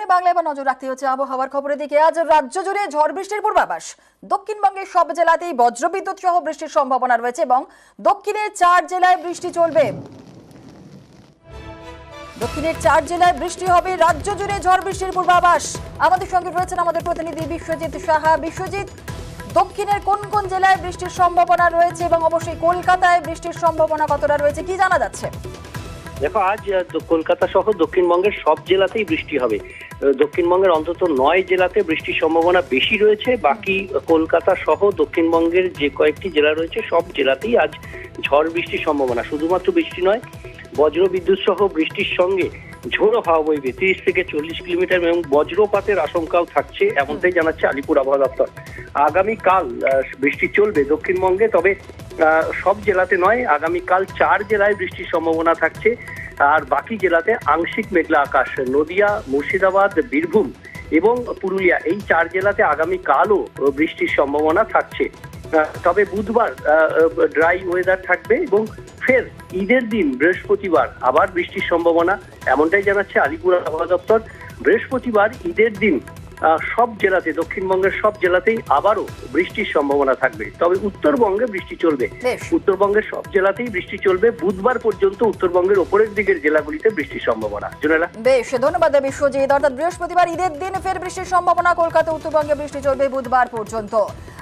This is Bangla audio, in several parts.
সোনালী বাংলা এবার নজর রাখতে হচ্ছে আবহাওয়ার খবরের দিকে। আজ রাজ্য জুড়ে ঝড় বৃষ্টির পূর্বাভাস। দক্ষিণবঙ্গের সব জেলাতেই বজ্রবিদ্যুৎ সহ বৃষ্টির সম্ভাবনা রয়েছে এবং দক্ষিণের 4 জেলায় বৃষ্টি চলবে। দক্ষিণের 4 জেলায় বৃষ্টি হবে। রাজ্য জুড়ে ঝড় বৃষ্টির পূর্বাভাস। আমাদের সঙ্গে রয়েছেন আমাদের প্রতিনিধি বিশ্বজিৎ সাহা। বিশ্বজিৎ, দক্ষিণের কোন কোন জেলায় বৃষ্টির সম্ভাবনা রয়েছে এবং অবশ্যই কলকাতায় বৃষ্টির সম্ভাবনা কতটা রয়েছে, কি জানা যাচ্ছে? দেখো, আজ কলকাতা সহ দক্ষিণবঙ্গের সব জেলাতেই বৃষ্টি হবে। দক্ষিণবঙ্গের অন্তত 9 জেলাতে বৃষ্টির সম্ভাবনা বেশি রয়েছে। বাকি কলকাতা সহ দক্ষিণবঙ্গের যে কয়েকটি জেলা রয়েছে সব জেলাতেই আজ ঝড় বৃষ্টির সম্ভাবনা। শুধুমাত্র বৃষ্টি নয়, বজ্রবিদ্যুৎ সহ বৃষ্টির সঙ্গে ঝোড়ো হাওয়া বইবে 30 থেকে 40 কিলোমিটার এবং বজ্রপাতের আশঙ্কাও থাকছে, এমনটাই জানাচ্ছে আলিপুর আবহাওয়া দপ্তর। আগামীকাল বৃষ্টি চলবে দক্ষিণবঙ্গে, তবে সব জেলাতে নয়। আগামীকাল 4 জেলায় বৃষ্টির সম্ভাবনা থাকছে, আর বাকি জেলাতে আংশিক মেঘলা আকাশ। নদিয়া, মুর্শিদাবাদ, বীরভূম এবং পুরুলিয়া, এই 4 জেলাতে আগামীকালও বৃষ্টির সম্ভাবনা থাকছে। তবে বুধবার ড্রাই ওয়েদার থাকবে এবং ফের ঈদের দিন বৃহস্পতিবার আবার বৃষ্টির সম্ভাবনা, এমনটাই জানাচ্ছে আলিপুর আবহাওয়া দপ্তর। বৃহস্পতিবার ঈদের দিন সব জেলাতে, দক্ষিণবঙ্গের সব জেলাতেই আবারও বৃষ্টির সম্ভাবনা থাকবে। তবে উত্তরবঙ্গে বৃষ্টি চলবে। উত্তরবঙ্গের সব জেলাতেই বৃষ্টি চলবে। বুধবার পর্যন্ত উত্তরবঙ্গের ওপরের দিকের জেলাগুলিতে বৃষ্টির সম্ভাবনা। জোনালা, বেশ, ধন্যবাদ বিশ্বজিৎ। অর্থাৎ বৃহস্পতিবার ঈদের দিন ফের বৃষ্টির সম্ভাবনা। কলকাতা, উত্তরবঙ্গে বৃষ্টি চলবে বুধবার পর্যন্ত।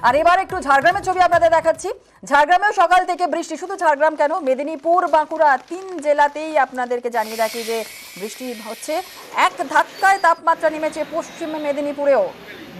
আর এবার একটু ঝাড়গ্রামের ছবি আপনাদের দেখাচ্ছি। ঝাড়গ্রামেও সকাল থেকে বৃষ্টি। শুধু ঝাড়গ্রাম কেন, মেদিনীপুর, বাঁকুড়া 3 জেলাতেই আপনাদেরকে জানিয়ে রাখি যে বৃষ্টি হচ্ছে। এক ধাক্কায় তাপমাত্রা নেমেছে পশ্চিম মেদিনীপুরেও।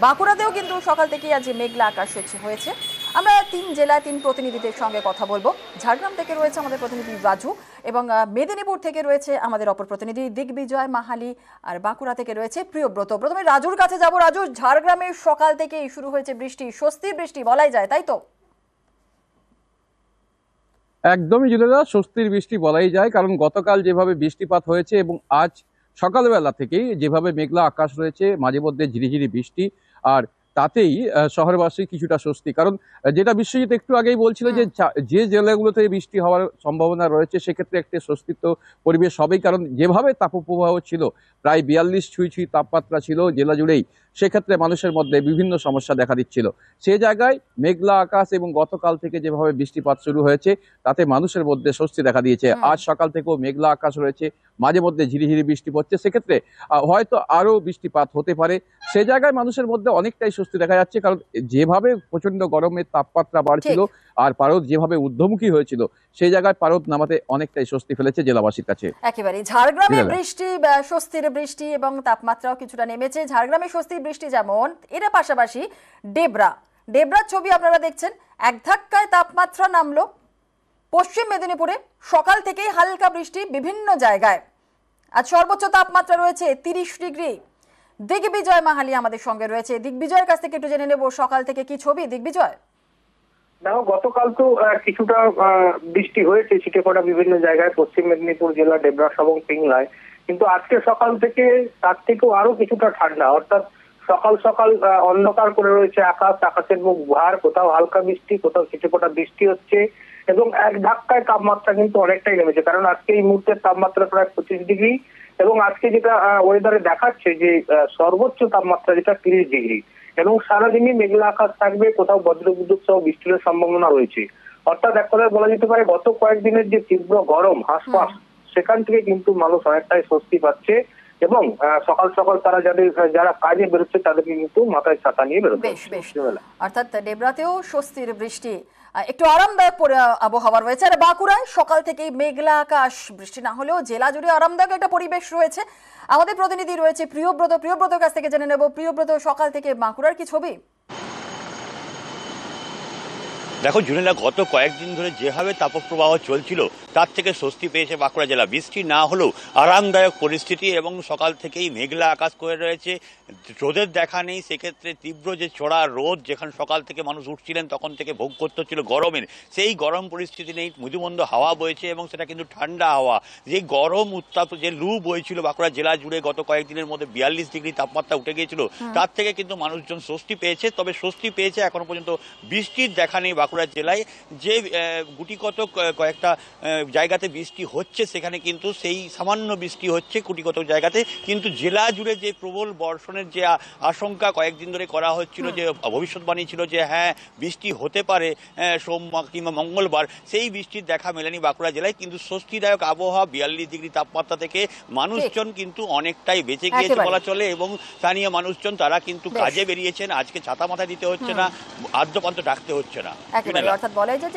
বাঁকুড়াতেও কিন্তু সকাল থেকেই আজ মেঘলা আকাশ হয়েছে। আমরা 3 জেলায় 3 প্রতিনিধিদের সঙ্গে কথা বলবো। ঝাড়গ্রাম থেকে রয়েছে আমাদের প্রতিনিধি রাজু এবং মেদিনীপুর থেকে রয়েছে আমাদের অপর প্রতিনিধি দিগ্বিজয় মাহালি, আর বাঁকুড়া থেকে রয়েছে প্রিয়ব্রত। প্রথমে রাজুর কাছে যাব। রাজু, ঝাড়গ্রামে সকাল থেকেই শুরু হয়েছে বৃষ্টি, স্বস্তির বৃষ্টি বলাই যায়, তাই তো? একদমই জুলেদা, স্বস্তির বৃষ্টি বলাই যায়, কারণ গতকাল যেভাবে বৃষ্টিপাত হয়েছে এবং আজ সকালবেলা থেকেই যেভাবে মেঘলা আকাশ রয়েছে, মাঝে মধ্যে ঝিরিঝিরি বৃষ্টি, আর তাতেই শহরবাসী কিছুটা স্বস্তি। কারণ যেটা বিশ্বজিৎ একটু আগেই বলছিল যে জেলাগুলোতে বৃষ্টি হওয়ার সম্ভাবনা রয়েছে সেক্ষেত্রে একটি স্বস্তিত পরিবেশ হবেই, কারণ যেভাবে তাপপ্রবাহ ছিল, প্রায় 42 ছুঁই তাপমাত্রা ছিল জেলা জুড়েই, সেক্ষেত্রে মানুষের মধ্যে বিভিন্ন সমস্যা দেখা দিচ্ছিল। সে জায়গায় মেঘলা আকাশ এবং গতকাল থেকে যেভাবে বৃষ্টিপাত শুরু হয়েছে তাতে মানুষের মধ্যে স্বস্তি দেখা দিয়েছে। আজ সকাল থেকেও মেঘলা আকাশ রয়েছে, মাঝে মধ্যে ঝিরিঝিরি বৃষ্টি পড়ছে, সেক্ষেত্রে হয়তো আরো বৃষ্টিপাত হতে পারে। সে জায়গায় মানুষের মধ্যে অনেকটাই স্বস্তি দেখা যাচ্ছে, কারণ যেভাবে প্রচন্ড গরমের তাপমাত্রা বাড়ছিল আর পারদ যেভাবে ঊর্ধ্বমুখী হয়েছিল, সেই জায়গায় পারদ নামাতে অনেকটাই স্বস্তি ফেলেছে জেলাবাসীর কাছে। একেবারে ঝাড়গ্রামে বৃষ্টি, স্বস্তির বৃষ্টি এবং তাপমাত্রাও কিছুটা নেমেছে। ঝাড়গ্রামে স্বস্তির বৃষ্টি যেমন, এর পাশাপাশি ডেবরার ছবি আপনারা দেখছেন। এক ধাক্কায় তাপমাত্রা নামলো পশ্চিম মেদিনীপুরে। সকাল থেকেই হালকা বৃষ্টি বিভিন্ন জায়গায়। আজ সর্বোচ্চ তাপমাত্রা রয়েছে 30 ডিগ্রি। দিগ্বিজয় মাহালি আমাদের সঙ্গে রয়েছে। দিগ্বিজয়ের কাছ থেকে একটু জেনে নেব সকাল থেকে কি ছবি। দিগ্বিজয়, দেখো, গতকাল তো কিছুটা বৃষ্টি হয়েছে ছিটেফোঁটা বিভিন্ন জায়গায়, পশ্চিম মেদিনীপুর জেলা ডেবরা এবং পিংলায়। কিন্তু আজকে সকাল থেকে তার থেকেও আরো কিছুটা ঠান্ডা। অর্থাৎ সকাল সকাল অন্ধকার করে রয়েছে আকাশ, আকাশের মুখ ভার, কোথাও হালকা বৃষ্টি, কোথাও ছিটেফোঁটা বৃষ্টি হচ্ছে এবং এক ধাক্কায় তাপমাত্রা কিন্তু অনেকটাই নেমেছে। কারণ আজকে এই মুহূর্তের তাপমাত্রা প্রায় 25 ডিগ্রি এবং আজকে যেটা ওয়েদারে দেখাচ্ছে যে সর্বোচ্চ তাপমাত্রা যেটা 30 ডিগ্রি এবং সারাদিনই মেঘলা আকাশ থাকবে, কোথাও বজ্রবিদ্যুৎ সহ বৃষ্টির সম্ভাবনা রয়েছে। অর্থাৎ এক কথায় বলা যেতে পারে গত কয়েকদিনের যে তীব্র গরম হাঁসফাঁস, সেখান থেকে কিন্তু মানুষ অনেকটাই স্বস্তি পাচ্ছে এবং সকাল সকাল তারা যারা কাজে বেরোচ্ছে তাদেরকে কিন্তু মাথায় ছাতা নিয়ে বেরোচ্ছে। অর্থাৎ ডেবরাতেও স্বস্তির বৃষ্টি, একটু আরামদায়ক আবহাওয়া রয়েছে। আর বাঁকুড়ায় সকাল থেকেই মেঘলা আকাশ, বৃষ্টি না হলেও জেলা জুড়ে আরামদায়ক একটা পরিবেশ রয়েছে। আমাদের প্রতিনিধি রয়েছে প্রিয়ব্রতর কাছ থেকে জেনে নেব। প্রিয়ব্রত, সকাল থেকে বাঁকুড়ার কি ছবি? দেখো জুনেলা, গত কয়েকদিন ধরে যেভাবে তাপপ্রবাহ চলছিল তার থেকে স্বস্তি পেয়েছে বাঁকুড়া জেলা। বৃষ্টি না হলেও আরামদায়ক পরিস্থিতি এবং সকাল থেকেই মেঘলা আকাশ করে রয়েছে, রোদের দেখা নেই। সেক্ষেত্রে তীব্র যে চড়া রোদ, যেখানে সকাল থেকে মানুষ উঠছিলেন তখন থেকে ভোগ করতে হচ্ছিল গরমের, সেই গরম পরিস্থিতি নেই। মৃদুমন্দ হাওয়া বইছে এবং সেটা কিন্তু ঠান্ডা হাওয়া। যে গরম উত্তাপ, যে লু বইছিল বাঁকুড়া জেলা জুড়ে গত কয়েকদিনের মধ্যে 42 ডিগ্রি তাপমাত্রা উঠে গিয়েছিল, তার থেকে কিন্তু মানুষজন স্বস্তি পেয়েছে। তবে স্বস্তি পেয়েছে, এখনো পর্যন্ত বৃষ্টির দেখা নেই বাঁকুড়া বাঁকুড়া জেলায় যে গুটিকত কয়েকটা জায়গাতে বৃষ্টি হচ্ছে, সেখানে কিন্তু সেই সামান্য বৃষ্টি হচ্ছে গুটিকত জায়গাতে, কিন্তু জেলা জুড়ে যে প্রবল বর্ষণের যে আশঙ্কা কয়েকদিন ধরে করা হচ্ছিল, যে ভবিষ্যৎবাণী ছিল যে হ্যাঁ বৃষ্টি হতে পারে সোমবার কিংবা মঙ্গলবার, সেই বৃষ্টির দেখা মেলেনি বাঁকুড়া জেলায়। কিন্তু স্বস্তিদায়ক আবহাওয়া, 42 ডিগ্রি তাপমাত্রা থেকে মানুষজন কিন্তু অনেকটাই বেঁচে গিয়েছে একেবারে। বলা চলে, এবং স্থানীয় মানুষজন তারা কিন্তু বেশ। কাজে বেরিয়েছেন। আজকে ছাতা মাথায় দিতে হচ্ছে না, আদ্যপান্ত ডাকতে হচ্ছে না। একেবারে, অর্থাৎ বলাই যায় যে